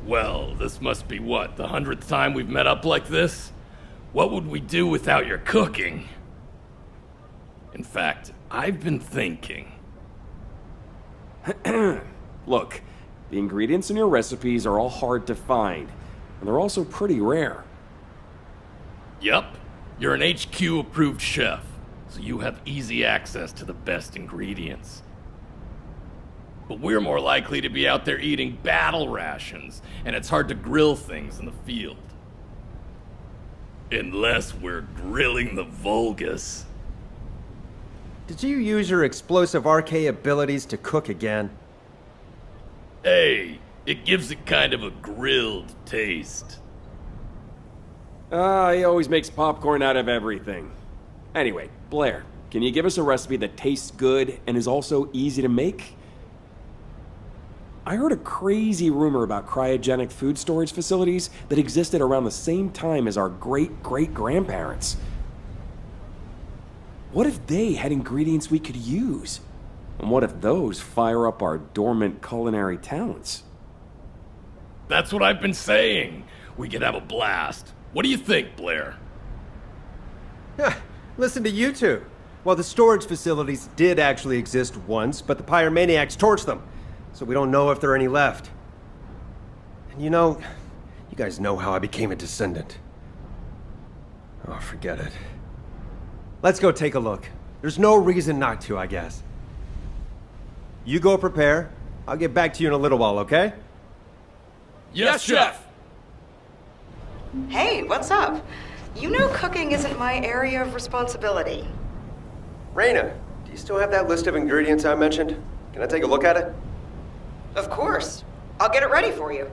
Well, this must be what, the 100th time we've met up like this? What would we do without your cooking? In fact, I've been thinking. Look, the ingredients in your recipes are all hard to find, and they're also pretty rare. Yup, you're an HQ-approved chef, so you have easy access to the best ingredients. But we're more likely to be out there eating battle rations, and it's hard to grill things in the field. Unless we're grilling the Vulgus. Did you use your explosive RK abilities to cook again? Hey, it gives it kind of a grilled taste. He always makes popcorn out of everything. Anyway, Blair, can you give us a recipe that tastes good and is also easy to make? I heard a crazy rumor about cryogenic food storage facilities that existed around the same time as our great-great-grandparents. What if they had ingredients we could use? And what if those fire up our dormant culinary talents? That's what I've been saying. We could have a blast. What do you think, Blair? Listen to you two. Well, the storage facilities did actually exist once, but the pyromaniacs torched them. So we don't know if there are any left. And you know, you guys know how I became a Descendant. Oh, forget it. Let's go take a look. There's no reason not to, I guess. You go prepare. I'll get back to you in a little while, okay? Yes, Chef! Hey, what's up? You know cooking isn't my area of responsibility. Raina, do you still have that list of ingredients I mentioned? Can I take a look at it? Of course. I'll get it ready for you.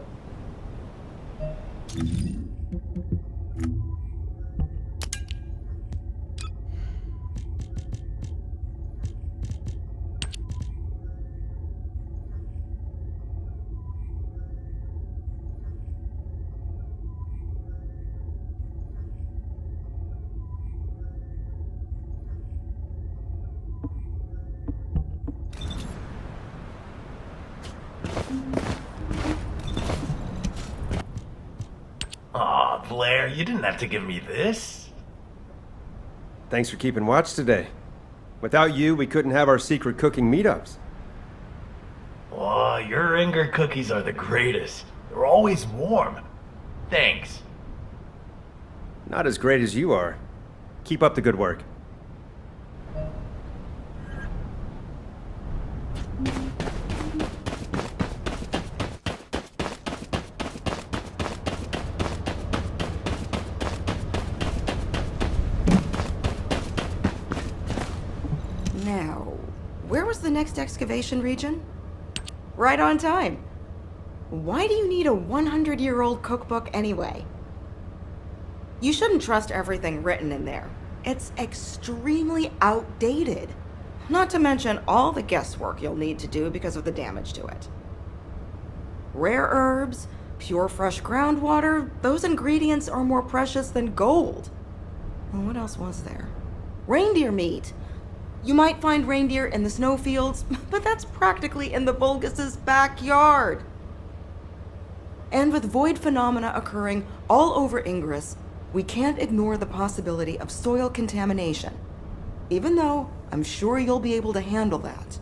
Aw, Blair, you didn't have to give me this. Thanks for keeping watch today. Without you, we couldn't have our secret cooking meetups. Aw, your Inger cookies are the greatest. They're always warm. Thanks. Not as great as you are. Keep up the good work. Now, where was the next excavation region? Right on time. Why do you need a 100-year-old cookbook anyway? You shouldn't trust everything written in there. It's extremely outdated. Not to mention all the guesswork you'll need to do because of the damage to it. Rare herbs, pure fresh groundwater, those ingredients are more precious than gold. And what else was there? Reindeer meat. You might find reindeer in the snowfields, but that's practically in the Vulgus' backyard. And with void phenomena occurring all over Ingress, we can't ignore the possibility of soil contamination, even though I'm sure you'll be able to handle that.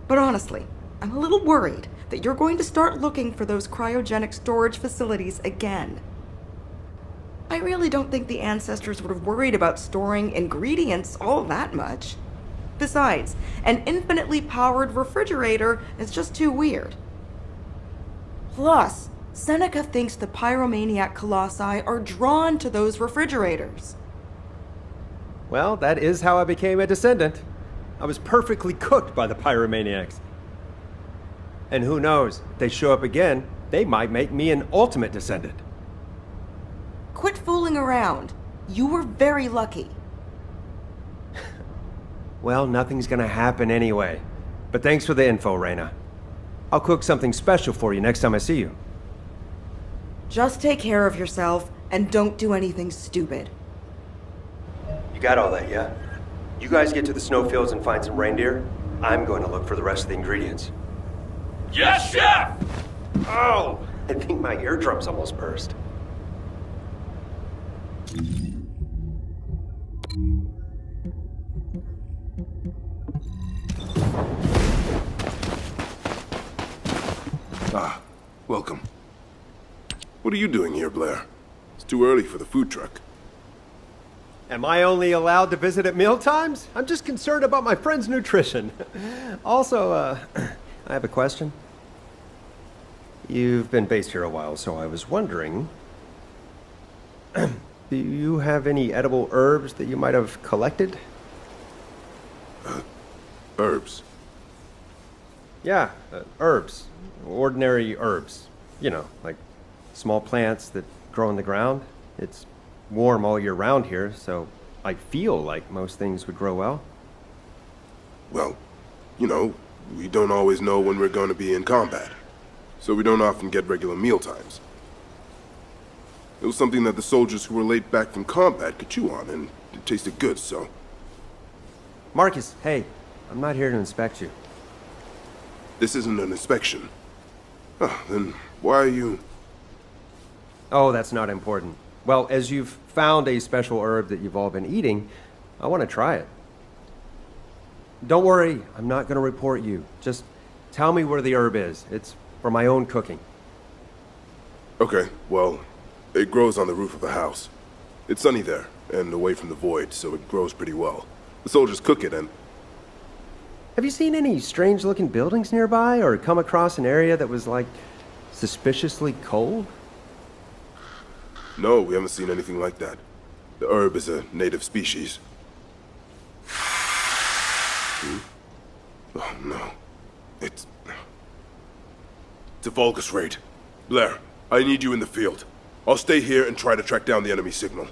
But honestly, I'm a little worried that you're going to start looking for those cryogenic storage facilities again. I really don't think the ancestors would have worried about storing ingredients all that much. Besides, an infinitely powered refrigerator is just too weird. Plus, Seneca thinks the pyromaniac colossi are drawn to those refrigerators. Well, that is how I became a Descendant. I was perfectly cooked by the pyromaniacs. And who knows, if they show up again, they might make me an ultimate Descendant. Quit fooling around. You were very lucky. Well, nothing's gonna happen anyway. But thanks for the info, Raina. I'll cook something special for you next time I see you. Just take care of yourself and don't do anything stupid. You got all that, yeah? You guys get to the snowfields and find some reindeer. I'm going to look for the rest of the ingredients. Yes, Chef! Oh, I think my eardrums almost burst. Ah, welcome. What are you doing here, Blair? It's too early for the food truck. Am I only allowed to visit at mealtimes? I'm just concerned about my friend's nutrition. Also, I have a question. You've been based here a while, so I was wondering... do you have any edible herbs that you might have collected? Herbs. Yeah, herbs. Ordinary herbs. You know, like small plants that grow in the ground. It's warm all year round here, so I feel like most things would grow well. Well, you know, we don't always know when we're going to be in combat, so we don't often get regular meal times. It was something that the soldiers who were late back from combat could chew on, and it tasted good, so... Marcus, hey, I'm not here to inspect you. This isn't an inspection. Oh, then why are you... Oh, that's not important. Well, as you've found a special herb that you've all been eating, I want to try it. Don't worry, I'm not going to report you. Just tell me where the herb is. It's for my own cooking. Okay, well, it grows on the roof of the house. It's sunny there, and away from the void, so it grows pretty well. The soldiers cook it, and... Have you seen any strange-looking buildings nearby, or come across an area that was, like, suspiciously cold? No, we haven't seen anything like that. The herb is a native species. Oh, no. It's a Vulgus raid. Blair, I need you in the field. I'll stay here and try to track down the enemy signal.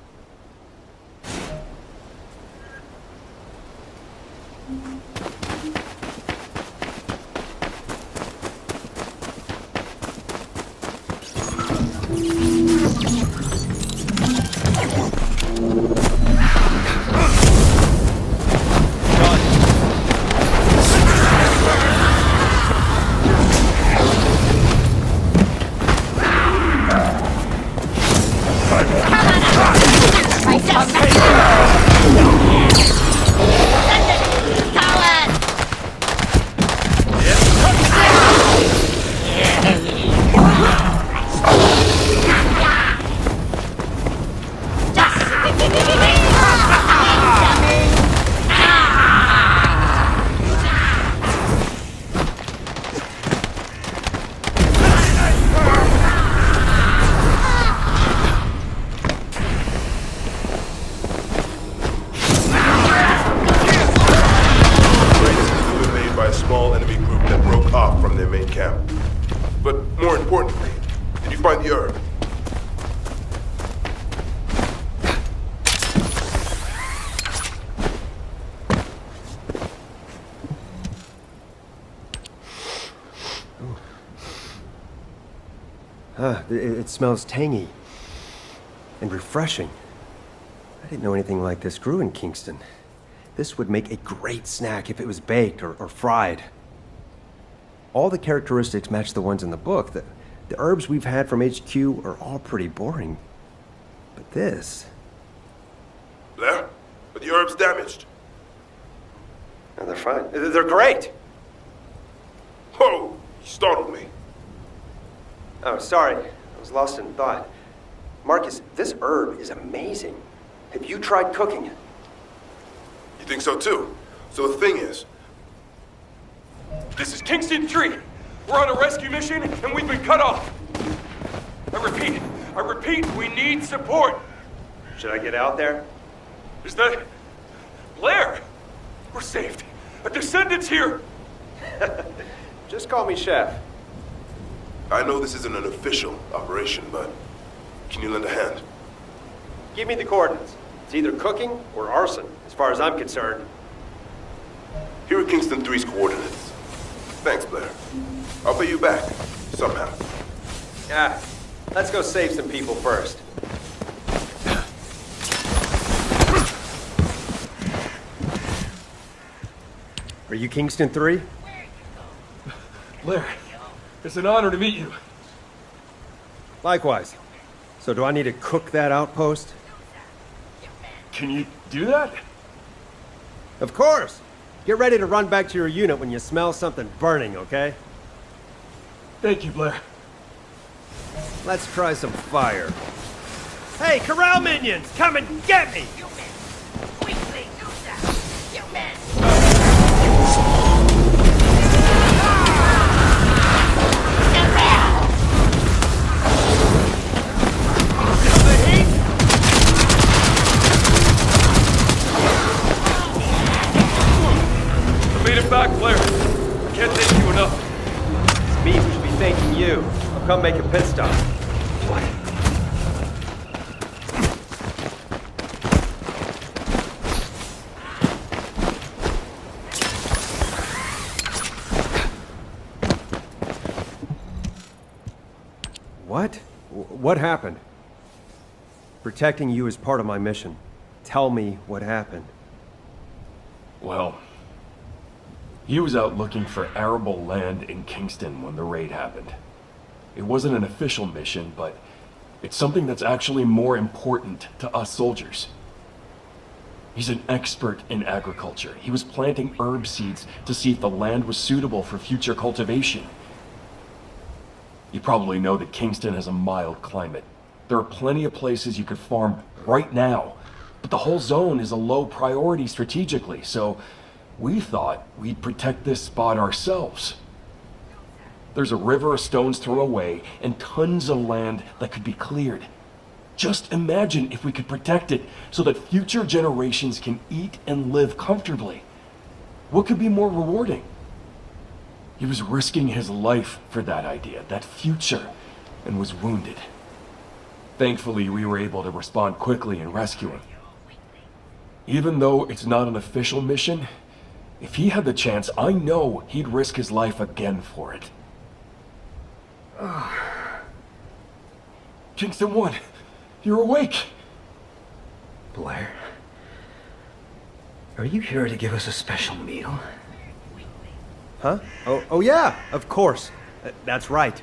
It smells tangy and refreshing. I didn't know anything like this grew in Kingston. This would make a great snack if it was baked or fried. All the characteristics match the ones in the book. The herbs we've had from HQ are all pretty boring. But this... Blair, are the herbs damaged? No, they're fine. They're great! Whoa! You startled me. Oh, sorry. I was lost in thought. Marcus, this herb is amazing. Have you tried cooking it? You think so too? So the thing is... This is Kingston 3. We're on a rescue mission and we've been cut off. I repeat, we need support. Should I get out there? Is that... Blair? We're saved. A Descendant's here. Just call me Chef. I know this isn't an official operation, but can you lend a hand? Give me the coordinates. It's either cooking or arson, as far as I'm concerned. Here are Kingston 3's coordinates. Thanks, Blair. I'll pay you back, somehow. Ah, let's go save some people first. Are you Kingston 3? Blair, it's an honor to meet you. Likewise. So do I need to cook that outpost? Can you do that? Of course! Get ready to run back to your unit when you smell something burning, okay? Thank you, Blair. Let's try some fire. Hey, corral minions! Come and get me! Made it back, Blair. Can't thank you enough. It's me who should be thanking you. I'll come make a pit stop. What? What happened? Protecting you is part of my mission. Tell me what happened. Well, he was out looking for arable land in Kingston when the raid happened. It wasn't an official mission, but it's something that's actually more important to us soldiers. He's an expert in agriculture. He was planting herb seeds to see if the land was suitable for future cultivation. You probably know that Kingston has a mild climate. There are plenty of places you could farm right now, but the whole zone is a low priority strategically, so we thought we'd protect this spot ourselves. There's a river a stone's throw away and tons of land that could be cleared. Just imagine if we could protect it so that future generations can eat and live comfortably. What could be more rewarding? He was risking his life for that idea, that future, and was wounded. Thankfully, we were able to respond quickly and rescue him. Even though it's not an official mission, if he had the chance, I know he'd risk his life again for it. Kingston 1, you're awake! Blair, are you here to give us a special meal? Huh? Oh yeah, of course. That's right.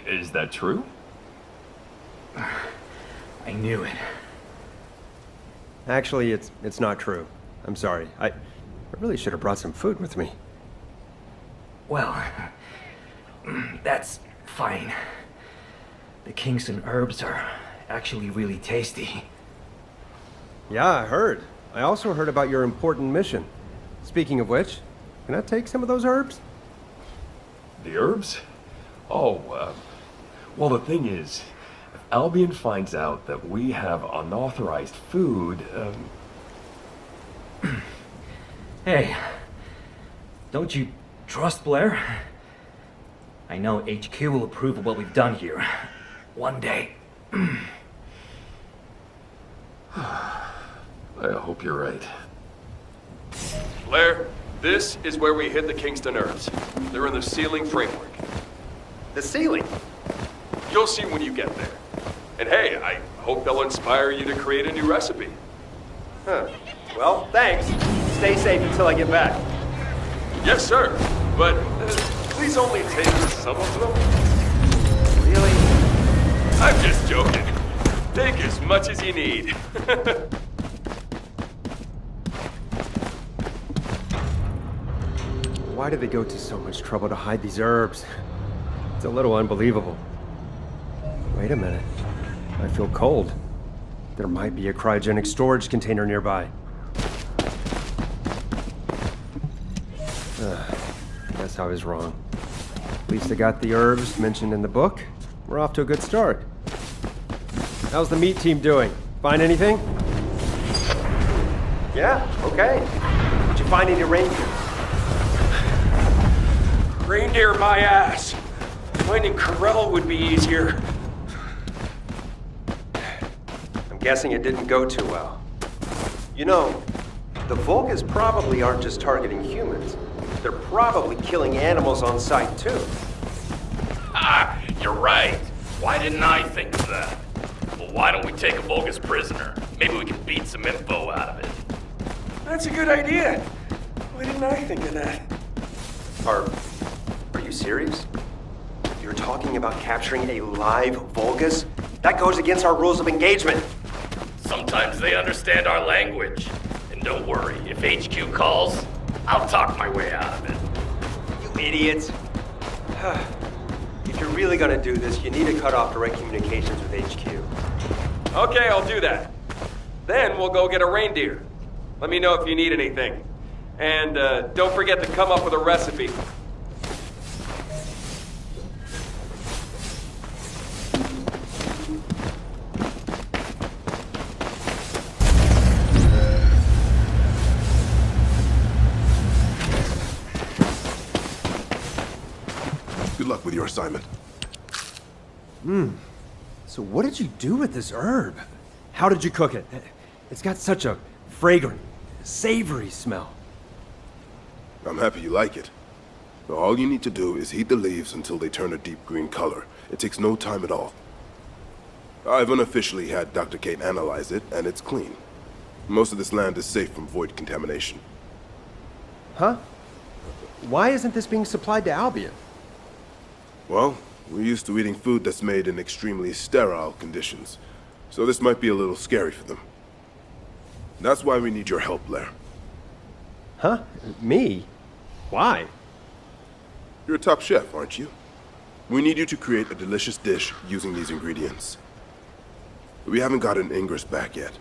Is that true? I knew it. Actually, it's not true. I'm sorry. I really should have brought some food with me. Well, that's fine. The Kingston herbs are actually really tasty. Yeah, I heard. I also heard about your important mission. Speaking of which, can I take some of those herbs? The herbs? Oh, well, the thing is, if Albion finds out that we have unauthorized food, Hey, don't you trust Blair? I know HQ will approve of what we've done here. One day. I hope you're right. Blair, this is where we hid the Kingston herbs. They're in the ceiling framework. The ceiling. You'll see when you get there. And hey, I hope they'll inspire you to create a new recipe. Huh. Well, thanks. Stay safe until I get back. Yes, sir. But please only take some of them. Really? I'm just joking. Take as much as you need. Why did they go to so much trouble to hide these herbs? It's a little unbelievable. Wait a minute. I feel cold. There might be a cryogenic storage container nearby. Guess I was wrong. At least I got the herbs mentioned in the book. We're off to a good start. How's the meat team doing? Find anything? Yeah, okay. Did you find any reindeer? Reindeer my ass. Finding Corell would be easier. I'm guessing it didn't go too well. You know, the Vulcans probably aren't just targeting humans. They're probably killing animals on sight, too. Ah, you're right. Why didn't I think of that? Well, why don't we take a Vulgus prisoner? Maybe we can beat some info out of it. That's a good idea. Why didn't I think of that? Are you serious? You're talking about capturing a live Vulgus? That goes against our rules of engagement. Sometimes they understand our language. And don't worry, if HQ calls, I'll talk my way out of it. You idiots. If you're really gonna do this, you need to cut off direct communications with HQ. Okay, I'll do that. Then we'll go get a reindeer. Let me know if you need anything. And don't forget to come up with a recipe. Good luck with your assignment. So what did you do with this herb? How did you cook it? It's got such a fragrant, savory smell. I'm happy you like it. But all you need to do is heat the leaves until they turn a deep green color. It takes no time at all. I've unofficially had Dr. Kate analyze it, and it's clean. Most of this land is safe from void contamination. Huh? Why isn't this being supplied to Albion? Well, we're used to eating food that's made in extremely sterile conditions, so this might be a little scary for them. That's why we need your help, Blair. Huh? Me? Why? You're a top chef, aren't you? We need you to create a delicious dish using these ingredients. We haven't gotten Ingress back yet,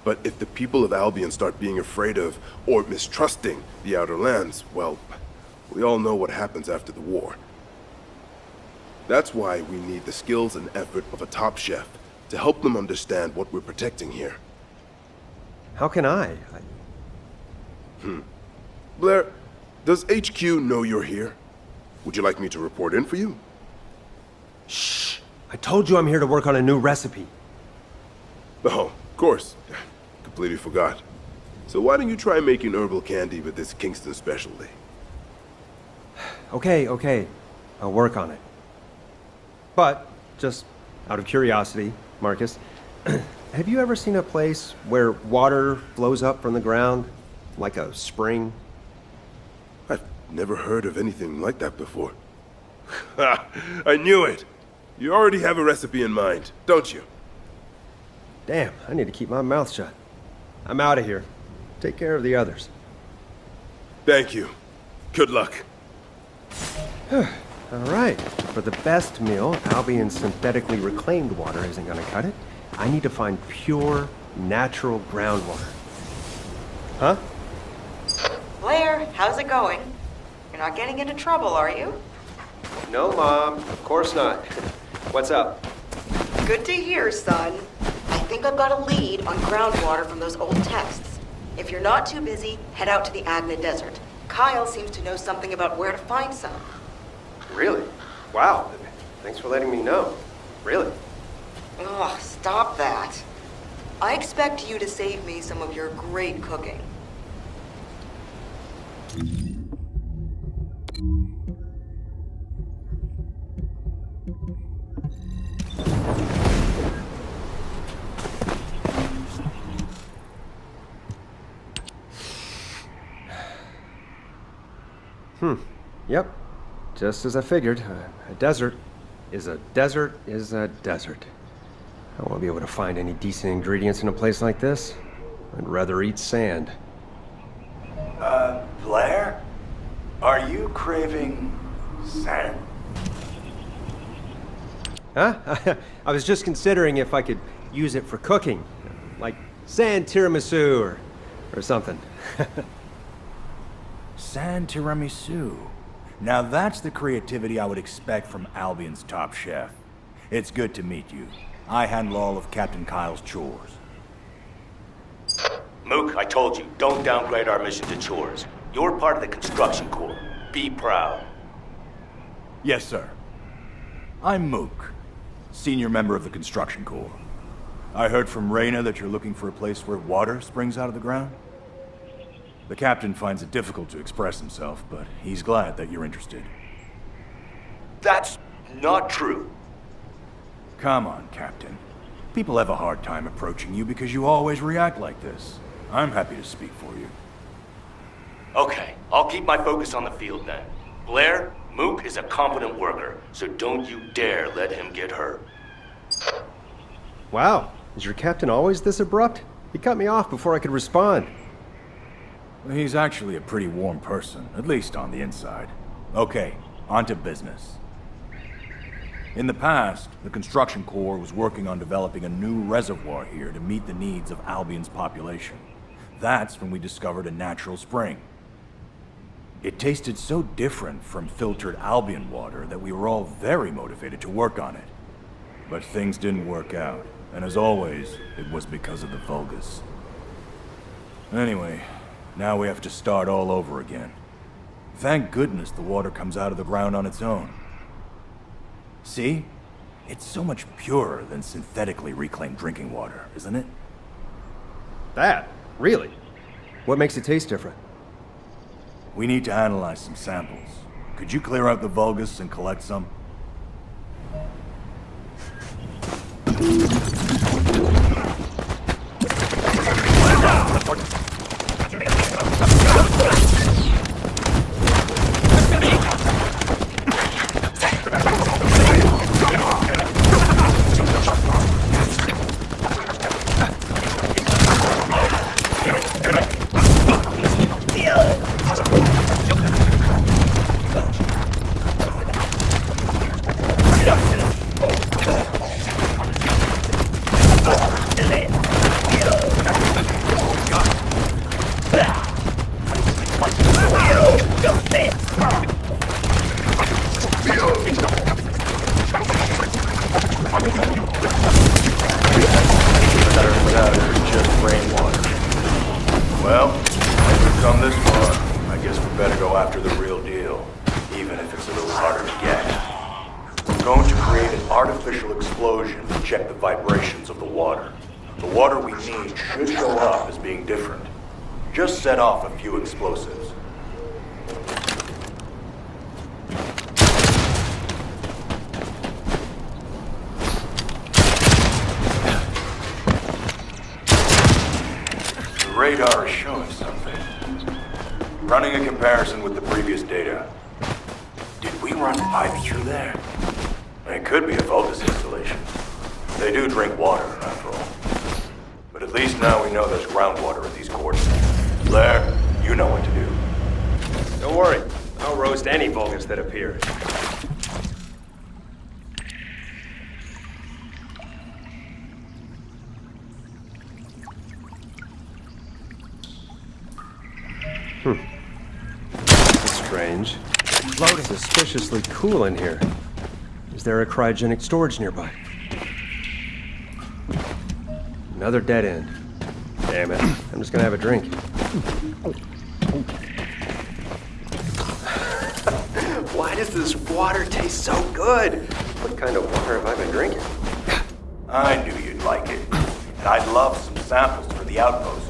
but if the people of Albion start being afraid of or mistrusting the Outer Lands, well, we all know what happens after the war. That's why we need the skills and effort of a top chef to help them understand what we're protecting here. How can I? Blair, does HQ know you're here? Would you like me to report in for you? Shh! I told you I'm here to work on a new recipe. Oh, of course. Completely forgot. So why don't you try making herbal candy with this Kingston specialty? Okay. I'll work on it. But, just out of curiosity, Marcus, have you ever seen a place where water flows up from the ground, like a spring? I've never heard of anything like that before. Ha! I knew it! You already have a recipe in mind, don't you? Damn, I need to keep my mouth shut. I'm out of here. Take care of the others. Thank you. Good luck. All right. For the best meal, Albion's synthetically reclaimed water isn't going to cut it. I need to find pure, natural groundwater. Huh? Blair, how's it going? You're not getting into trouble, are you? No, Mom. Of course not. What's up? Good to hear, son. I think I've got a lead on groundwater from those old texts. If you're not too busy, head out to the Agna Desert. Kyle seems to know something about where to find some. Really? Wow. Thanks for letting me know. Really? Ugh, stop that. I expect you to save me some of your great cooking. Yep. Just as I figured. A desert is a desert is a desert. I won't be able to find any decent ingredients in a place like this. I'd rather eat sand. Blair? Are you craving sand? Huh? I was just considering if I could use it for cooking. Like sand tiramisu or something. Sand tiramisu. Now that's the creativity I would expect from Albion's top chef. It's good to meet you. I handle all of Captain Kyle's chores. Mook, I told you, don't downgrade our mission to chores. You're part of the construction corps. Be proud. Yes, sir. I'm Mook, senior member of the construction corps. I heard from Reyna that you're looking for a place where water springs out of the ground. The captain finds it difficult to express himself, but he's glad that you're interested. That's not true. Come on, Captain. People have a hard time approaching you because you always react like this. I'm happy to speak for you. Okay, I'll keep my focus on the field then. Blair, Mook is a competent worker, so don't you dare let him get hurt. Wow, is your captain always this abrupt? He cut me off before I could respond. He's actually a pretty warm person, at least on the inside. Okay, on to business. In the past, the Construction Corps was working on developing a new reservoir here to meet the needs of Albion's population. That's when we discovered a natural spring. It tasted so different from filtered Albion water that we were all very motivated to work on it. But things didn't work out, and as always, it was because of the Vulgus. Anyway, now we have to start all over again. Thank goodness the water comes out of the ground on its own. See? It's so much purer than synthetically reclaimed drinking water, isn't it? That? Really? What makes it taste different? We need to analyze some samples. Could you clear out the Vulgus and collect some? Well, once we've come this far, I guess we better go after the real deal, even if it's a little harder to get. We're going to create an artificial explosion to check the vibrations of the water. The water we need should show up as being different. Just set off a few explosives. The radar is showing something. Running a comparison with the previous data. Did we run pipes through there? It could be a Vulgus installation. They do drink water, after all. But at least now we know there's groundwater at these coordinates. Blair, you know what to do. Don't worry. I'll roast any Vulgus that appears. That's strange. Suspiciously cool in here. Is there a cryogenic storage nearby? Another dead end. Damn it. I'm just gonna have a drink. Why does this water taste so good? What kind of water have I been drinking? I knew you'd like it. And I'd love some samples for the outpost.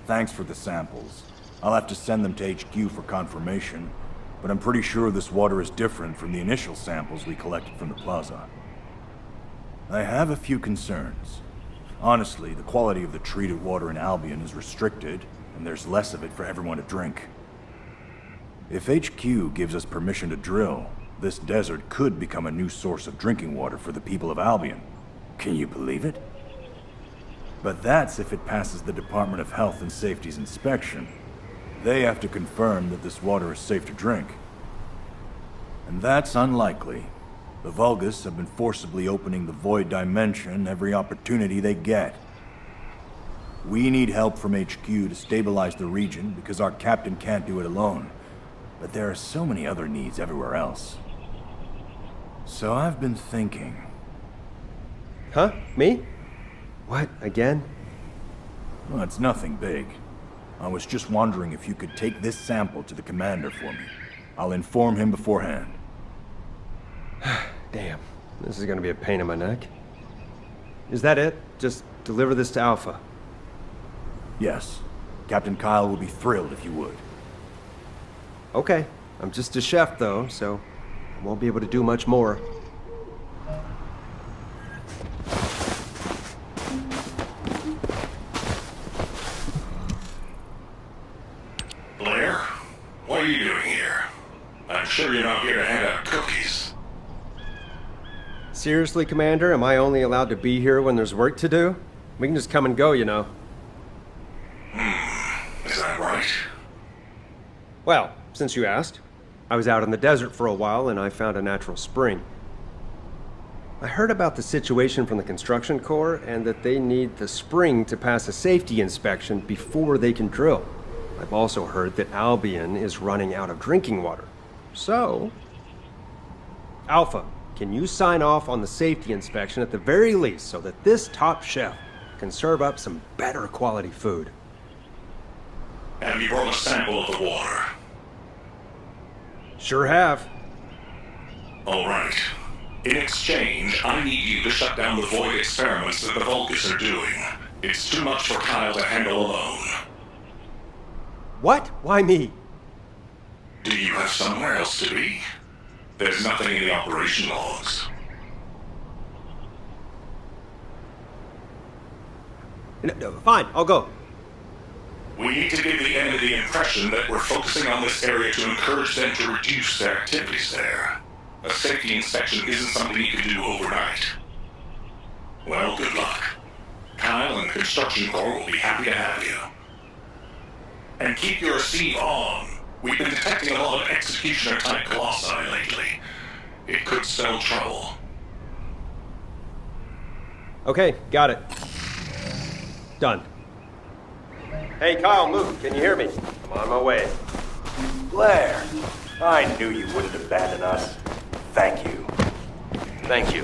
Thanks for the samples. I'll have to send them to HQ for confirmation, but I'm pretty sure this water is different from the initial samples we collected from the plaza. I have a few concerns. Honestly, the quality of the treated water in Albion is restricted, and there's less of it for everyone to drink. If HQ gives us permission to drill, this desert could become a new source of drinking water for the people of Albion. Can you believe it? But that's if it passes the Department of Health and Safety's inspection. They have to confirm that this water is safe to drink. And that's unlikely. The Vulgus have been forcibly opening the Void Dimension every opportunity they get. We need help from HQ to stabilize the region because our captain can't do it alone. But there are so many other needs everywhere else. So I've been thinking... Huh? Me? What, again? Well, it's nothing big. I was just wondering if you could take this sample to the commander for me. I'll inform him beforehand. Damn, this is gonna be a pain in my neck. Is that it? Just deliver this to Alpha. Yes. Captain Kyle will be thrilled if you would. Okay, I'm just a chef though, so I won't be able to do much more. Yeah, cookies. Seriously, Commander, am I only allowed to be here when there's work to do? We can just come and go, you know. Is that right? Well, since you asked, I was out in the desert for a while and I found a natural spring. I heard about the situation from the construction corps and that they need the spring to pass a safety inspection before they can drill. I've also heard that Albion is running out of drinking water. So, Alpha, can you sign off on the safety inspection at the very least so that this top chef can serve up some better quality food? Have you brought a sample of the water? Sure have. All right. In exchange, I need you to shut down the void experiments that the Vulgus are doing. It's too much for Kyle to handle alone. What? Why me? Do you have somewhere else to be? There's nothing in the operation logs. No, fine, I'll go. We need to give the enemy the impression that we're focusing on this area to encourage them to reduce their activities there. A safety inspection isn't something you can do overnight. Well, good luck. Kyle and the Construction Corps will be happy to have you. And keep your receive on. We've been detecting a lot of executioner-type colossi lately. It could spell trouble. Okay, got it. Done. Hey, Kyle, Luke, can you hear me? I'm on my way. Blair, I knew you wouldn't abandon us. Thank you. Thank you.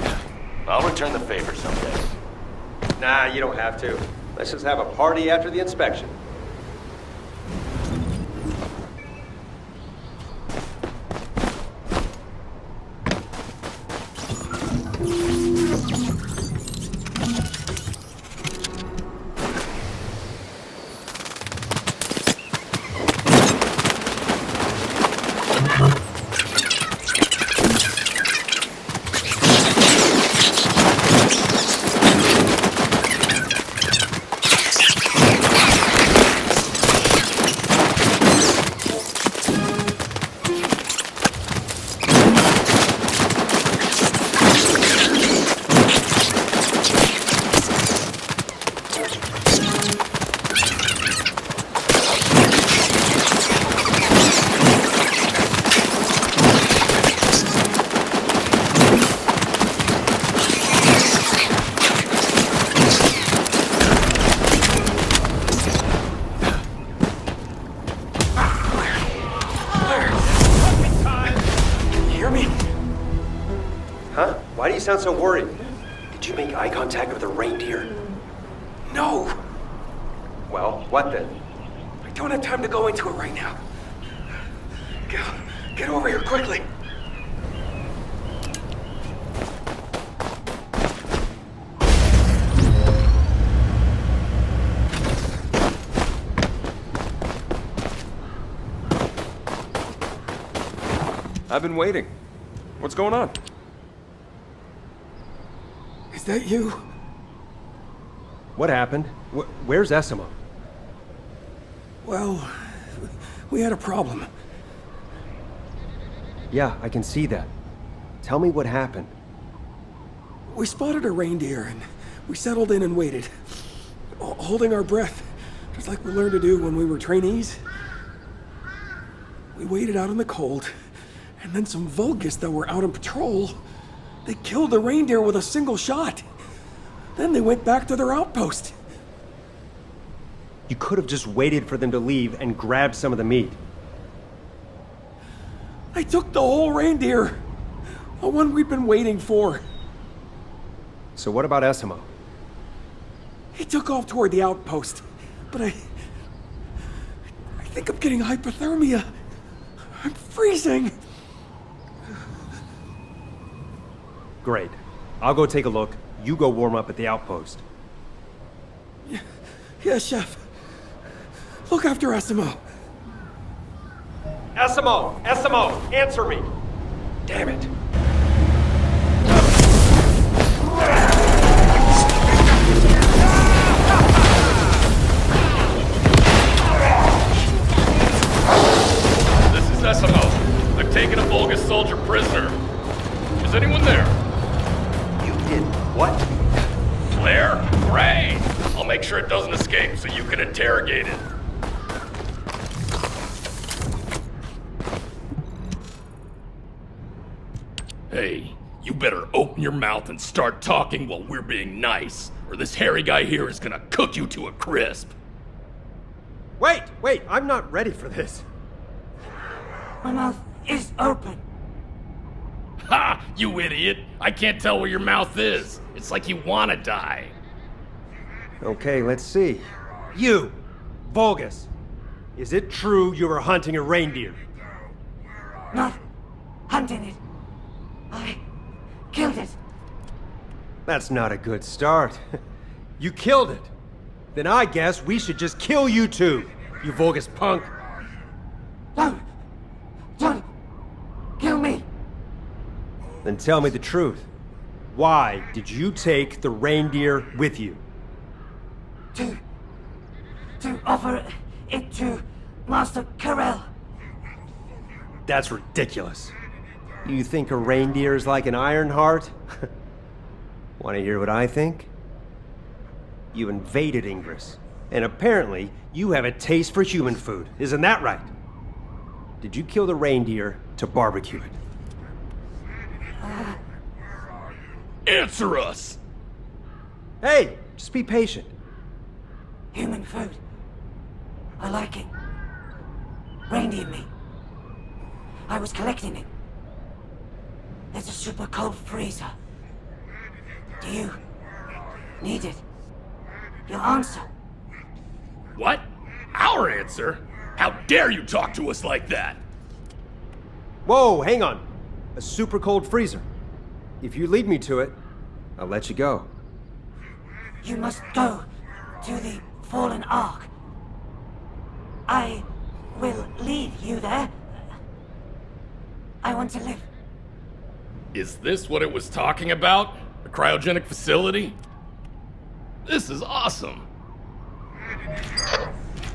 I'll return the favor someday. Nah, you don't have to. Let's just have a party after the inspection. Huh? Why do you sound so worried? Did you make eye contact with the reindeer? No! Well, what then? I don't have time to go into it right now. Get over here quickly. I've been waiting. What's going on? Is that you? What happened? Where's Essima? Well, we had a problem. Yeah, I can see that. Tell me what happened. We spotted a reindeer and we settled in and waited, holding our breath, just like we learned to do when we were trainees. We waited out in the cold, and then some Vulgus that were out on patrol, they killed the reindeer with a single shot. Then they went back to their outpost. You could have just waited for them to leave and grabbed some of the meat. I took the whole reindeer, the one we'd been waiting for. So what about Essima? He took off toward the outpost, but I think I'm getting hypothermia. I'm freezing. Great. I'll go take a look. You go warm up at the outpost. Yes, Chef. Look after Essimo. Essimo! Essimo! Answer me! Damn it. This is Essimo. I've taken a Vulgus soldier prisoner. Is anyone there? You did what? Blair? Great! I'll make sure it doesn't escape so you can interrogate it. Hey, you better open your mouth and start talking while we're being nice, or this hairy guy here is gonna cook you to a crisp. Wait, I'm not ready for this. My mouth is open. Ha! You idiot! I can't tell where your mouth is. It's like you wanna die. Okay, let's see. You, Vulgus, is it true you were hunting a reindeer? Not hunting it. I killed it. That's not a good start. You killed it. Then I guess we should just kill you too, you Vulgus punk. Don't kill me. Then tell me the truth. Why did you take the reindeer with you? To offer it to Master Carell. That's ridiculous. You think a reindeer is like an iron heart? Want to hear what I think? You invaded Ingress, and apparently you have a taste for human food. Isn't that right? Did you kill the reindeer to barbecue it? Answer us! Hey, just be patient. Human food. I like it. Reindeer meat. I was collecting it. There's a super cold freezer. Do you need it? Your answer. What? Our answer? How dare you talk to us like that? Whoa, hang on. A super cold freezer. If you lead me to it, I'll let you go. You must go to the Fallen Ark. I will lead you there. I want to live. Is this what it was talking about? A cryogenic facility? This is awesome.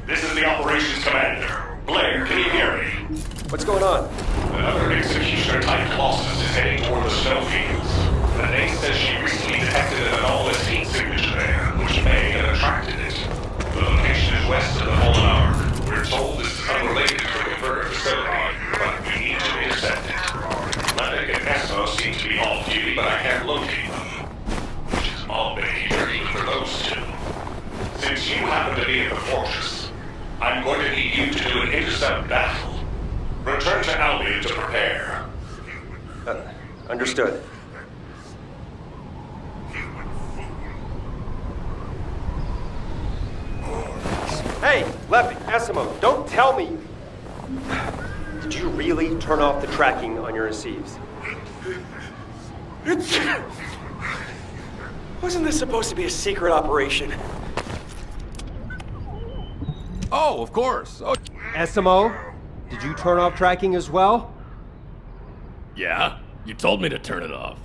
This is the operations commander. Blair, can you hear me? What's going on? Another executioner-type Colossus is heading toward the snowfields. The name says she recently detected an anomalous heat signature there, which may have attracted it. The location is west of the Fallen Ark. We're told this is unrelated to the converter facility, but we need to intercept it. Levick and Esmo seem to be off-duty, but I can't locate them. Which is odd behavior even for those two. Since you happen to be in the fortress, I'm going to need you to do an intercept battle. Return to Albion to prepare. Understood. Hey, Levick, Esmo, don't tell me! Did you really turn off the tracking on your receives? Wasn't this supposed to be a secret operation? Oh, of course. Oh, Esmo, did you turn off tracking as well? yeah? You told me to turn it off.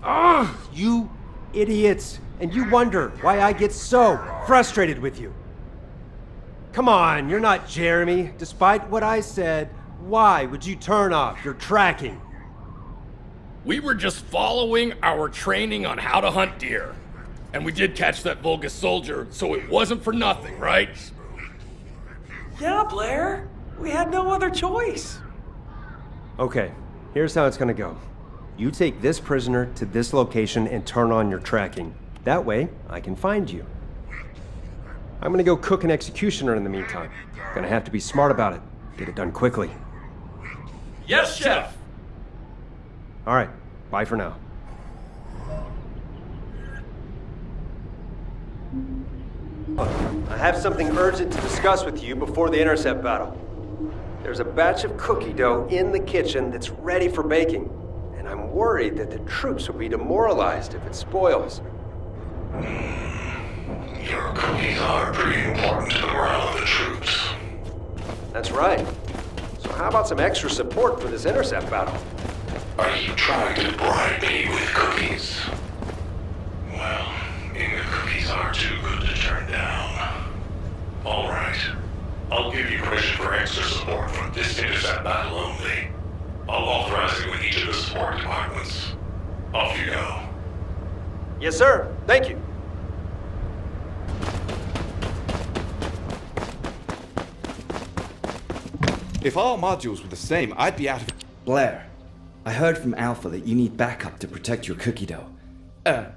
Ugh, you idiots! And you wonder why I get so frustrated with you. Come on, you're not Jeremy. Despite what I said, why would you turn off your tracking? We were just following our training on how to hunt deer. And we did catch that Vulgus soldier, so it wasn't for nothing, right? Yeah, Blair. We had no other choice. Okay, here's how it's gonna go. You take this prisoner to this location and turn on your tracking. That way, I can find you. I'm gonna go cook an executioner in the meantime. Gonna have to be smart about it. Get it done quickly. Yes, Chef! All right, bye for now. I have something urgent to discuss with you before the intercept battle. There's a batch of cookie dough in the kitchen that's ready for baking, and I'm worried that the troops will be demoralized if it spoils. Your cookies are pretty important to the morale of the troops. That's right. So how about some extra support for this intercept battle? Are you trying to bribe me with cookies? Well, Inga cookies are too good to turn down. All right. I'll give you permission for extra support for this intercept battle only. I'll authorize it with each of the support departments. Off you go. Yes, sir. Thank you. If all modules were the same, I'd be out of... Blair, I heard from Alpha that you need backup to protect your cookie dough.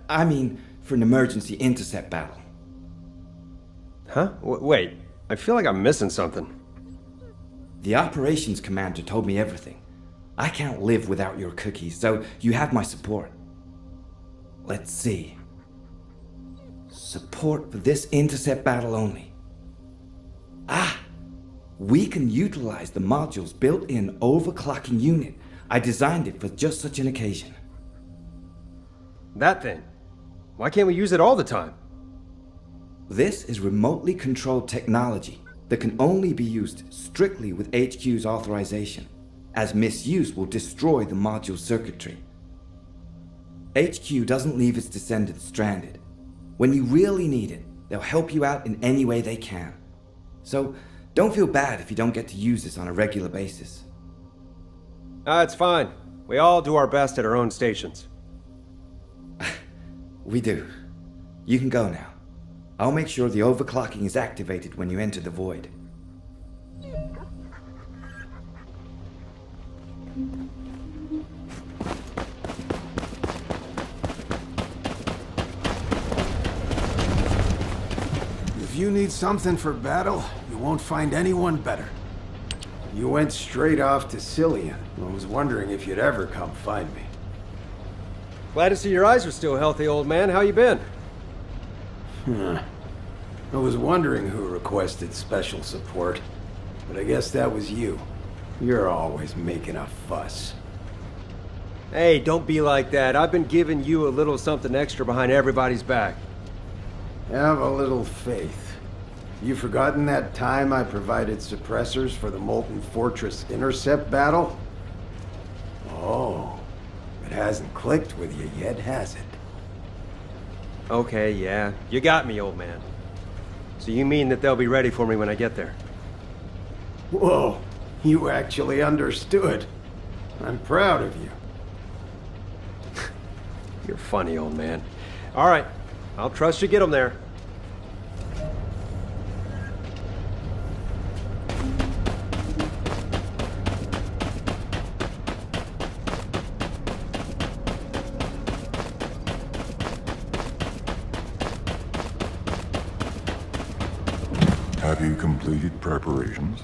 I mean, for an emergency intercept battle. Huh? Wait, I feel like I'm missing something. The operations commander told me everything. I can't live without your cookies, so you have my support. Let's see. Support for this intercept battle only. We can utilize the module's built-in overclocking unit. I designed it for just such an occasion. That thing. Why can't we use it all the time? This is remotely controlled technology that can only be used strictly with HQ's authorization, as misuse will destroy the module's circuitry. HQ doesn't leave its descendants stranded. When you really need it, they'll help you out in any way they can. So, don't feel bad if you don't get to use this on a regular basis. It's fine. We all do our best at our own stations. We do. You can go now. I'll make sure the overclocking is activated when you enter the void. If you need something for battle, you won't find anyone better. You went straight off to Cillian. I was wondering if you'd ever come find me. Glad to see your eyes are still healthy, old man. How you been? I was wondering who requested special support, but I guess that was you. You're always making a fuss. Hey, don't be like that. I've been giving you a little something extra behind everybody's back. Have a little faith. You forgotten that time I provided suppressors for the Molten Fortress intercept battle? Oh, it hasn't clicked with you yet, has it? Okay, yeah. You got me, old man. So you mean that they'll be ready for me when I get there? Whoa, you actually understood. I'm proud of you. You're funny, old man. All right, I'll trust you get them there. Have you completed preparations?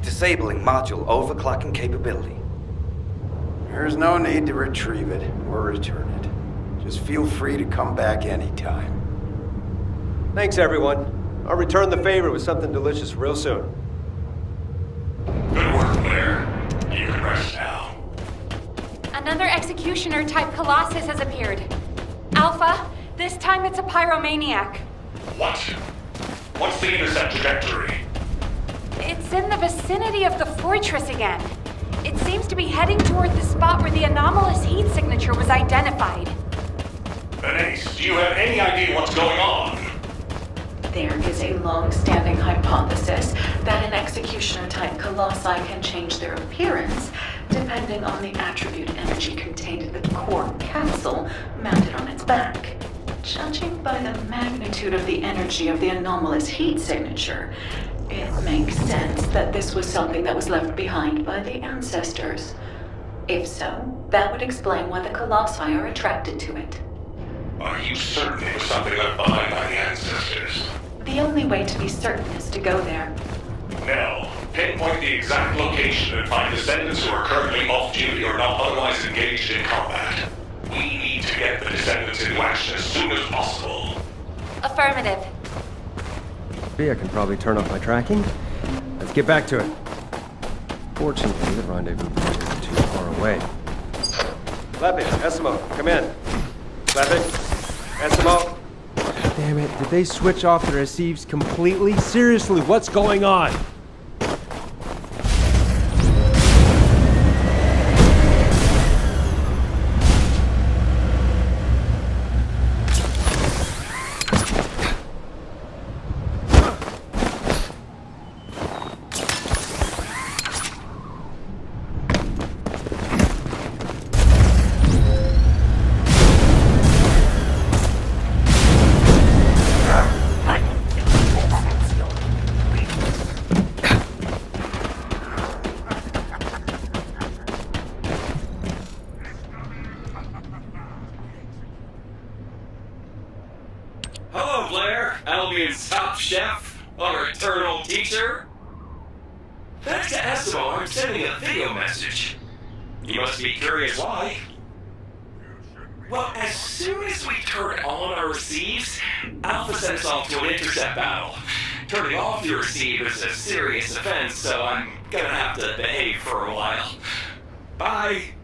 Disabling module overclocking capability. There's no need to retrieve it or return it. Just feel free to come back anytime. Thanks, everyone. I'll return the favor with something delicious real soon. Good work, Blair. You can rest now. Another Executioner-type Colossus has appeared. Alpha, this time it's a pyromaniac. What? What's the intercept trajectory? It's in the vicinity of the fortress again. It seems to be heading toward the spot where the anomalous heat signature was identified. Ace, do you have any idea what's going on? There is a long-standing hypothesis that an Executioner-type Colossi can change their appearance depending on the attribute energy contained in the core capsule mounted on its back. Judging by the magnitude of the energy of the anomalous heat signature, it makes sense that this was something that was left behind by the ancestors. If so, that would explain why the Colossi are attracted to it. Are you certain it was something left behind by the ancestors? The only way to be certain is to go there. Nell, pinpoint the exact location and find descendants who are currently off duty or not otherwise engaged in combat. We need to get the Descendants into action as soon as possible. Affirmative. I can probably turn off my tracking. Let's get back to it. Fortunately, the rendezvous point isn't too far away. Levitt, Esimo, come in. Levitt, Esimo. Damn it, did they switch off the receives completely? Seriously, what's going on? Hello, Blair, Albion's top chef, our eternal teacher. Thanks to Esimo, I'm sending a video message. You must be curious why. Well, as soon as we turn on our receives, Alpha sent us off to an intercept battle. Turning off your receive is a serious offense, so I'm gonna have to behave for a while. Bye.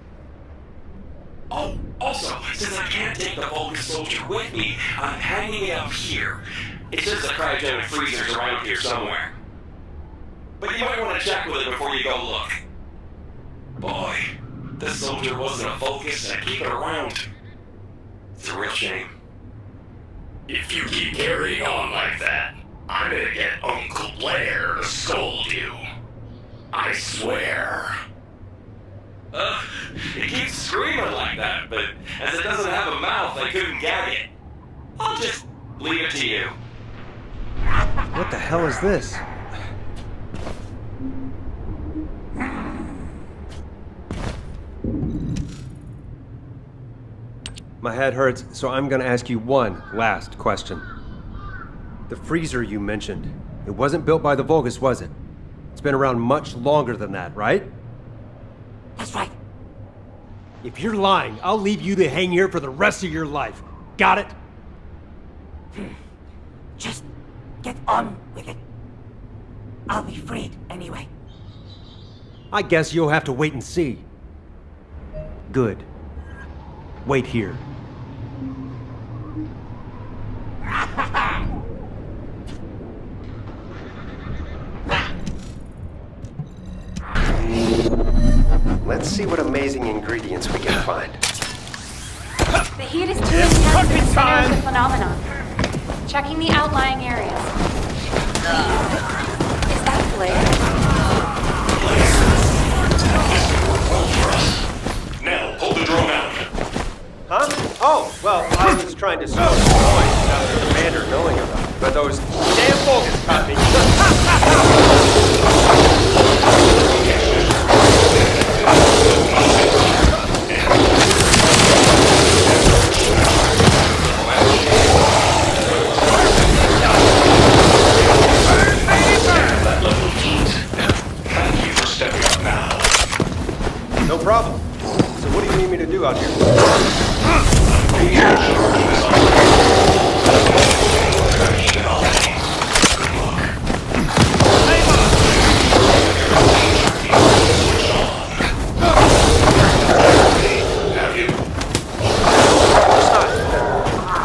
Oh, also, since I can't take the Vulcan soldier with me, I'm hanging out here. It's just the cryogenic freezer's around here somewhere. But you might want to check with it before you go look. Boy, this soldier wasn't a focus, and I keep it around. It's a real shame. If you keep carrying on like that, I'm gonna get Uncle Blair to scold you. I swear. It keeps screaming like that, but as it doesn't have a mouth, I couldn't gag it. I'll just leave it to you. What the hell is this? My head hurts, so I'm gonna ask you one last question. The freezer you mentioned, it wasn't built by the Vulgus, was it? It's been around much longer than that, right? That's right. If you're lying, I'll leave you to hang here for the rest of your life. Got it? Just get on with it. I'll be freed anyway. I guess you'll have to wait and see. Good. Wait here. Let's see what amazing ingredients we can find. The heat is too intense at the center of the phenomenon. Checking the outlying areas. Is that Blair? Now, pull the drone out. Huh? Oh, well, I was trying to smoke the noise without the commander knowing about it, but those damn Vulcans caught me. Thank you for stepping up now. No problem. So what do you need me to do out here?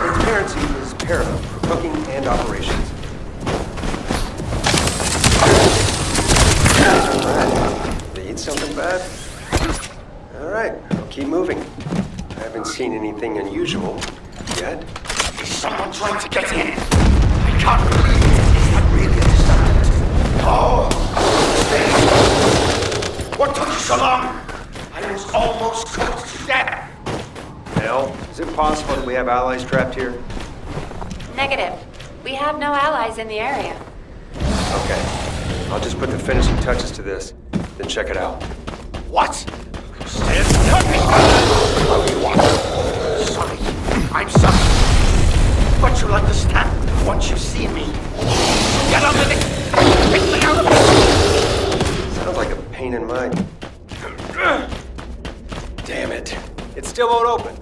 Transparency is paramount for cooking and operations. They eat something bad? Alright, I'll keep moving. I haven't seen anything unusual yet. Is someone trying to get in? I can't believe it. Is that really a Descendant? Oh! What took you so long? I was almost cooked to death. Hell, is it possible that we have allies trapped here? Negative. We have no allies in the area. Okay. I'll just put the finishing touches to this, then check it out. What? Stand Sorry, I'm sorry. But you'll understand once you see me. Get on with it! Take me out of it! Sounds like a pain in my... Damn it. It still won't open.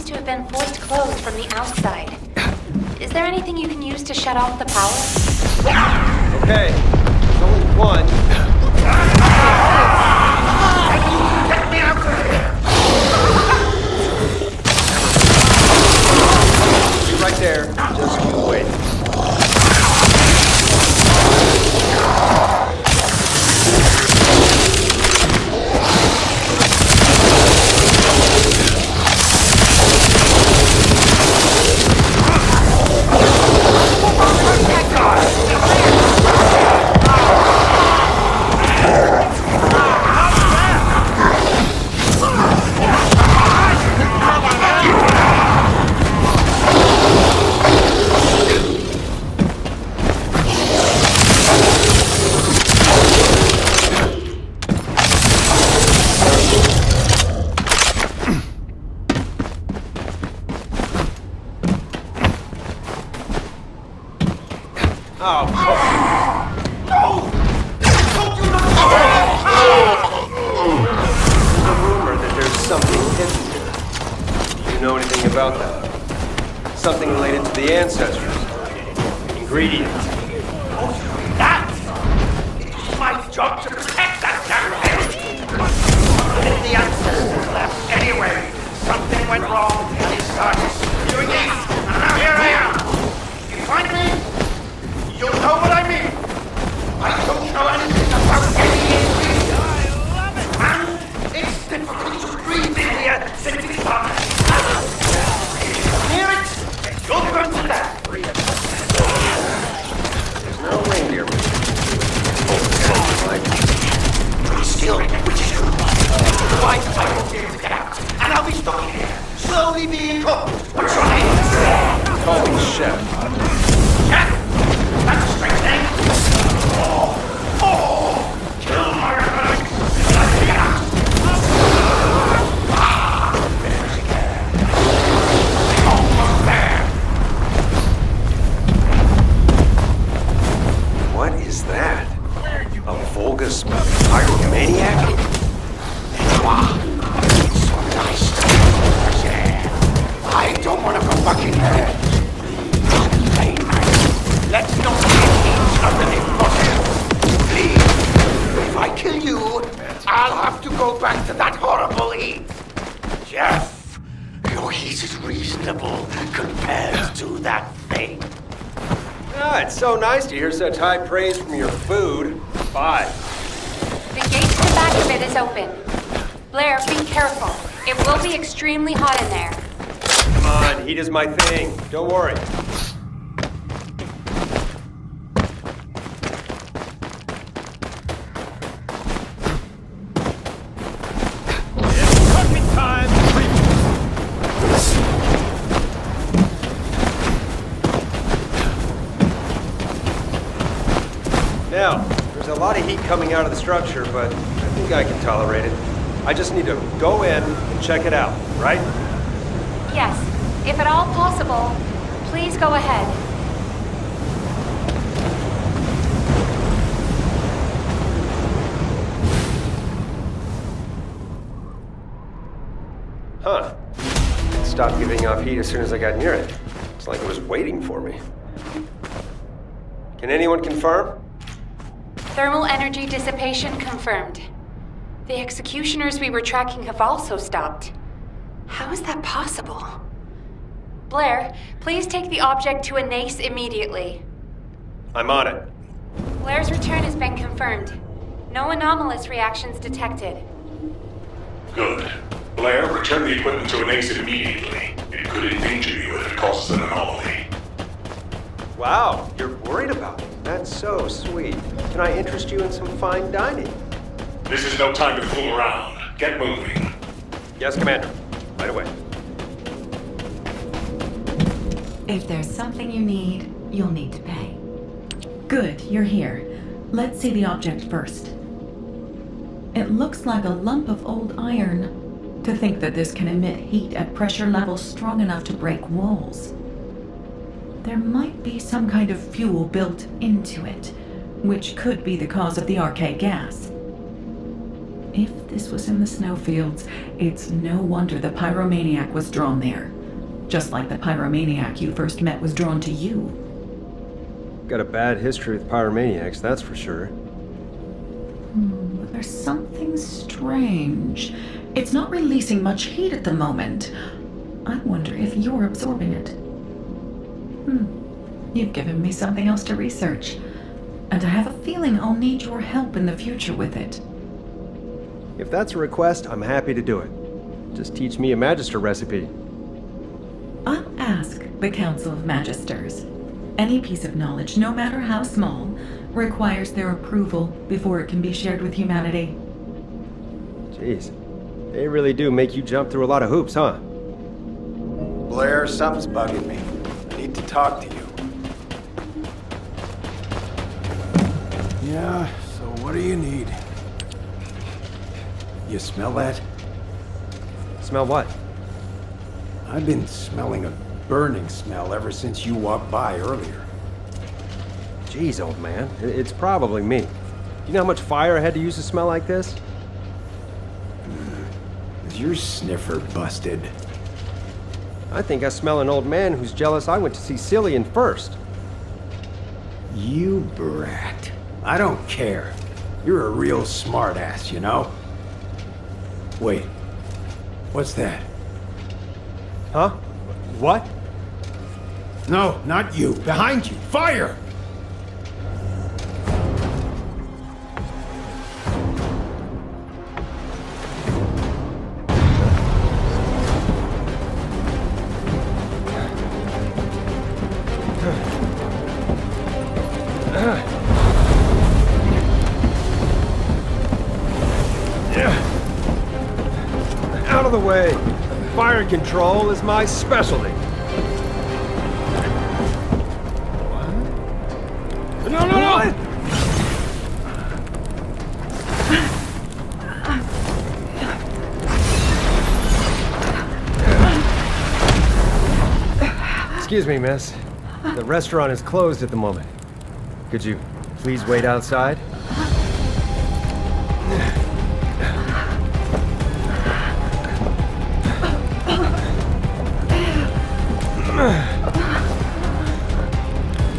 to have been forced closed from the outside. Is there anything you can use to shut off the power? Okay, there's only one. Get me out of here! Be right there. Just you wait. Something related to the ancestors. Ingredients. That! It's my job to protect that damn thing! If the ancestors left anyway, something went wrong and it started spewing out. And now here I am! You find me? You'll know what I mean! I don't know anything about any ingredients! And it's difficult to breathe in here since it's hot. Hear it? You'll burn to death! There's no reindeer with you. Still, which is true. Otherwise, I won't be able to get out. And I'll be stuck in here, slowly being cooked. What's your name? Call me Chef. Chef? That's a strange name. Kill my relic. Let's get out. There's again. Almost there. What is that? A Vulgus pyromaniac? It's so nice to be here. I don't want to go back in there. Let's not get under the bottle. Please. If I kill you, I'll have to go back to that horrible heat. Jeff, your heat is reasonable compared to that thing. Ah, it's so nice to hear such high praise from your food. Bye. The gate to the back of it is open. Blair, be careful. It will be extremely hot in there. Come on, heat is my thing. Don't worry. It's cooking time! Now, there's a lot of heat coming out of the structure, but I think I can tolerate it. I just need to go in and check it out, right? Yes, if at all possible, please go ahead. Huh. It stopped giving off heat as soon as I got near it. It's like it was waiting for me. Can anyone confirm? Thermal energy dissipation confirmed. The executioners we were tracking have also stopped. How is that possible? Blair, please take the object to a NACE immediately. I'm on it. Blair's return has been confirmed. No anomalous reactions detected. Good. Blair, return the equipment to an exit immediately. It could endanger you if it causes an anomaly. Wow, you're worried about me. That's so sweet. Can I interest you in some fine dining? This is no time to fool around. Get moving. Yes, Commander. Right away. If there's something you need, you'll need to pay. Good, you're here. Let's see the object first. It looks like a lump of old iron. To think that this can emit heat at pressure levels strong enough to break walls. There might be some kind of fuel built into it, which could be the cause of the arcade gas. If this was in the snowfields, it's no wonder the pyromaniac was drawn there. Just like the pyromaniac you first met was drawn to you. Got a bad history with pyromaniacs, that's for sure. But there's something strange. It's not releasing much heat at the moment. I wonder if you're absorbing it. You've given me something else to research. And I have a feeling I'll need your help in the future with it. If that's a request, I'm happy to do it. Just teach me a Magister recipe. I'll ask the Council of Magisters. Any piece of knowledge, no matter how small, requires their approval before it can be shared with humanity. Jeez. They really do make you jump through a lot of hoops, huh? Blair, something's bugging me. I need to talk to you. Yeah, so what do you need? You smell that? Smell what? I've been smelling a burning smell ever since you walked by earlier. Jeez, old man. It's probably me. You know how much fire I had to use to smell like this? Is your sniffer busted? I think I smell an old man who's jealous I went to see Cillian first. You brat. I don't care. You're a real smartass, you know? Wait. What's that? Huh? What? No, not you. Behind you. Fire! Out of the way. Fire control is my specialty. What? No, no, no! Excuse me, miss. The restaurant is closed at the moment. Could you please wait outside?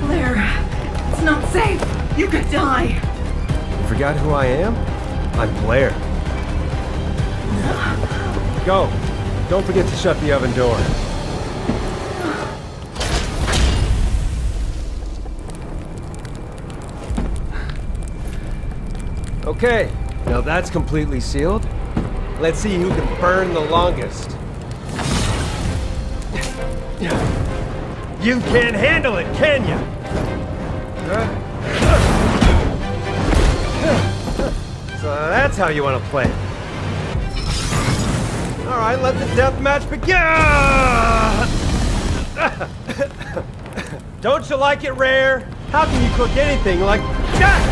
Blair, it's not safe. You could die. You forgot who I am? I'm Blair. Go. Don't forget to shut the oven door. Okay, now that's completely sealed. Let's see who can burn the longest. You can't handle it, can you? So that's how you want to play it. All right, let the death match begin! Don't you like it rare? How can you cook anything like that?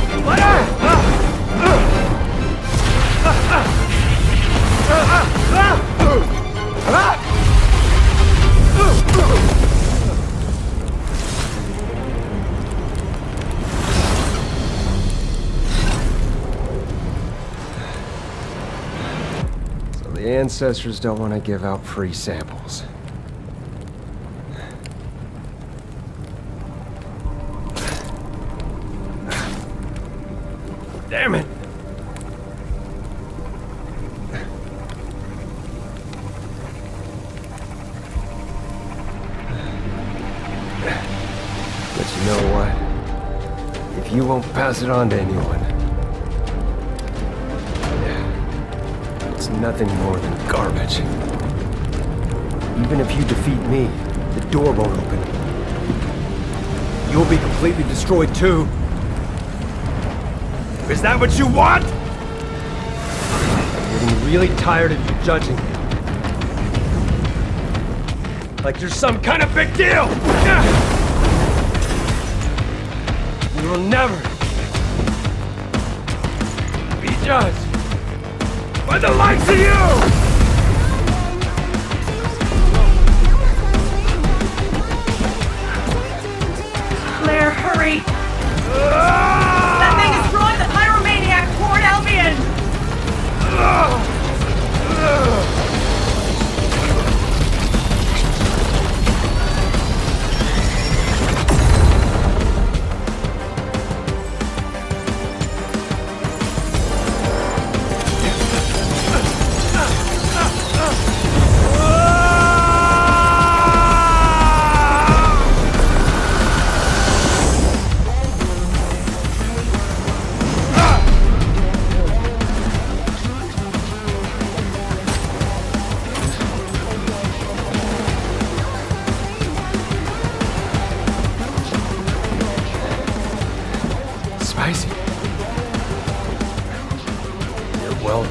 So the ancestors don't want to give out free samples. Damn it! But you know what? If you won't pass it on to anyone, it's nothing more than garbage. Even if you defeat me, the door won't open. You'll be completely destroyed too. Is that what you want? I'm getting really tired of you judging me. Like you're some kind of big deal! You will never be judged by the likes of you! Blair, hurry! That thing is drawing the pyromaniac toward Albion!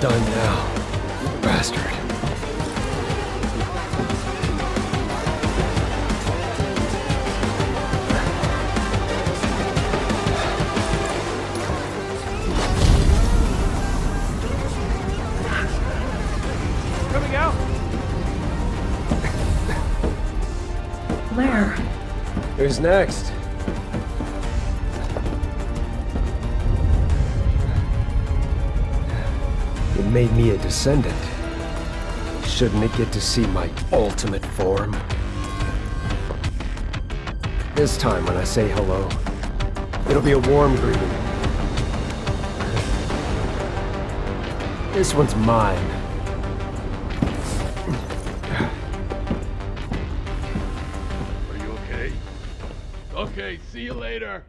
done now, you bastard. Coming out! Blair, Who's next? You made me a descendant. Shouldn't it get to see my ultimate form? This time when I say hello, it'll be a warm greeting. This one's mine. Are you okay? Okay, see you later.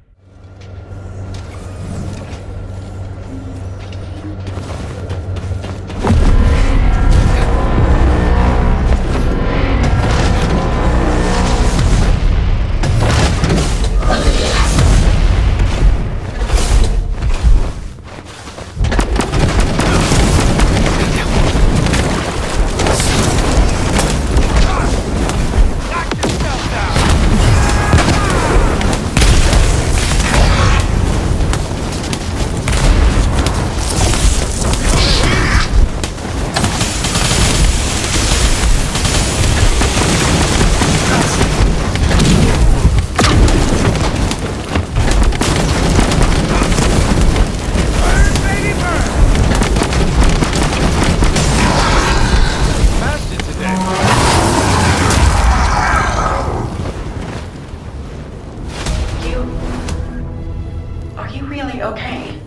Are you really okay?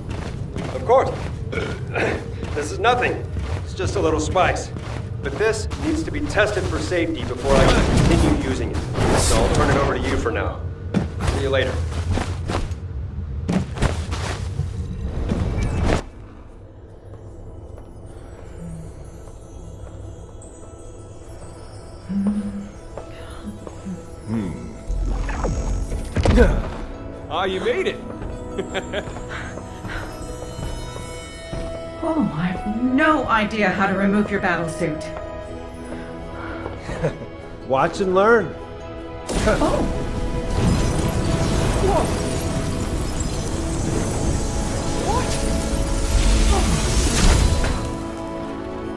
Of course. This is nothing. It's just a little spice. But this needs to be tested for safety before I can continue using it. So I'll turn it over to you for now. See you later. Ah, you made it! oh, I have no idea how to remove your battle suit. Watch and learn. Oh!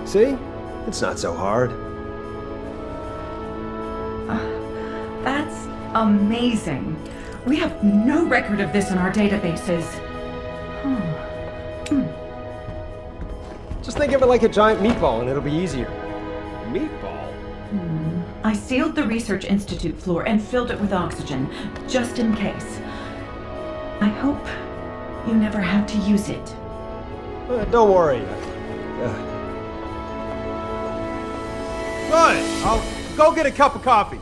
See? It's not so hard. That's amazing. We have no record of this in our databases. Just think of it like a giant meatball and it'll be easier. Meatball? I sealed the Research Institute floor and filled it with oxygen, just in case. I hope you never have to use it. Don't worry. Good. I'll go get a cup of coffee.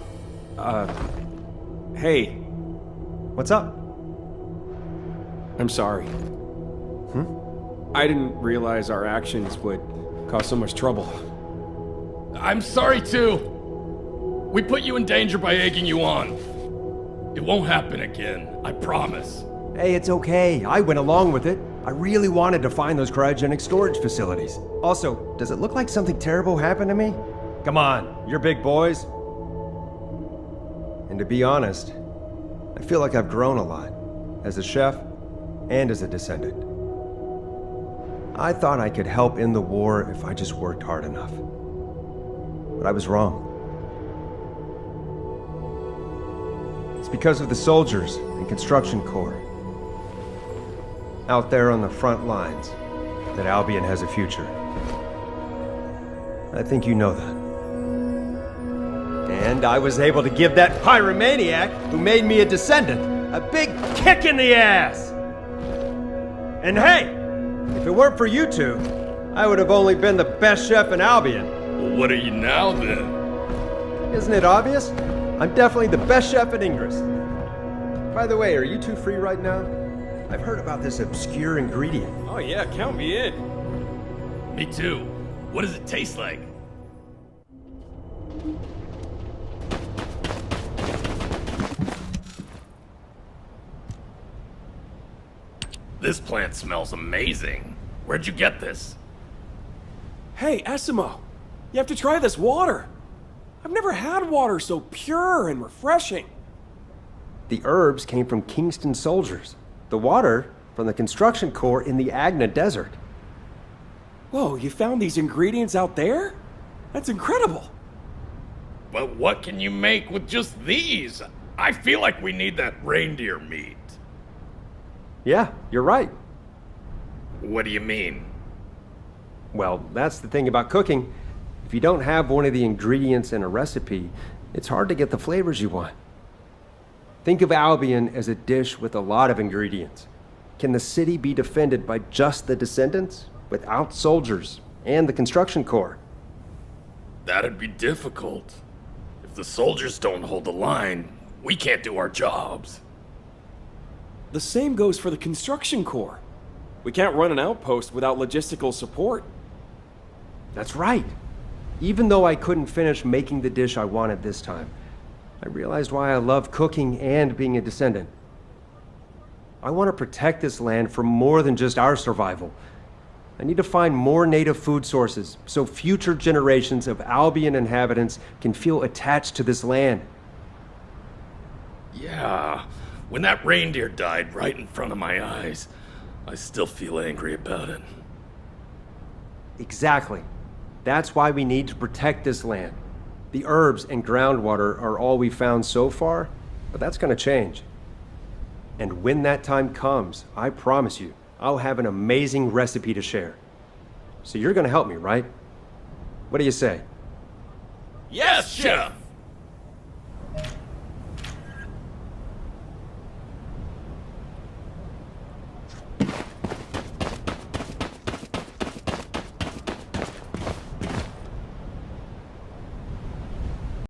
Hey. What's up? I'm sorry. I didn't realize our actions would cause so much trouble. I'm sorry too. We put you in danger by egging you on. It won't happen again, I promise. Hey, it's okay. I went along with it. I really wanted to find those cryogenic storage facilities. Also, does it look like something terrible happened to me? Come on, you're big boys. And to be honest, I feel like I've grown a lot, as a chef and as a descendant. I thought I could help in the war if I just worked hard enough. But I was wrong. It's because of the soldiers and construction corps out there on the front lines that Albion has a future. I think you know that. And I was able to give that pyromaniac who made me a descendant a big kick in the ass! And hey, if it weren't for you two, I would have only been the best chef in Albion. Well, what are you now then? Isn't it obvious? I'm definitely the best chef in Ingress. By the way, are you two free right now? I've heard about this obscure ingredient. Oh yeah, count me in. Me too. What does it taste like? This plant smells amazing. Where'd you get this? Hey, Esimo, you have to try this water. I've never had water so pure and refreshing. The herbs came from Kingston soldiers. The water from the construction corps in the Agna Desert. Whoa, you found these ingredients out there? That's incredible. But what can you make with just these? I feel like we need that reindeer meat. Yeah, you're right. What do you mean? Well, that's the thing about cooking. If you don't have one of the ingredients in a recipe, it's hard to get the flavors you want. Think of Albion as a dish with a lot of ingredients. Can the city be defended by just the Descendants, without soldiers and the construction corps? That'd be difficult. If the soldiers don't hold the line, we can't do our jobs. The same goes for the construction corps. We can't run an outpost without logistical support. That's right. Even though I couldn't finish making the dish I wanted this time, I realized why I love cooking and being a Descendant. I want to protect this land for more than just our survival. I need to find more native food sources so future generations of Albion inhabitants can feel attached to this land. Yeah, when that reindeer died right in front of my eyes, I still feel angry about it. Exactly. That's why we need to protect this land. The herbs and groundwater are all we've found so far, but that's going to change. And when that time comes, I promise you, I'll have an amazing recipe to share. So you're going to help me, right? What do you say? Yes, Chef!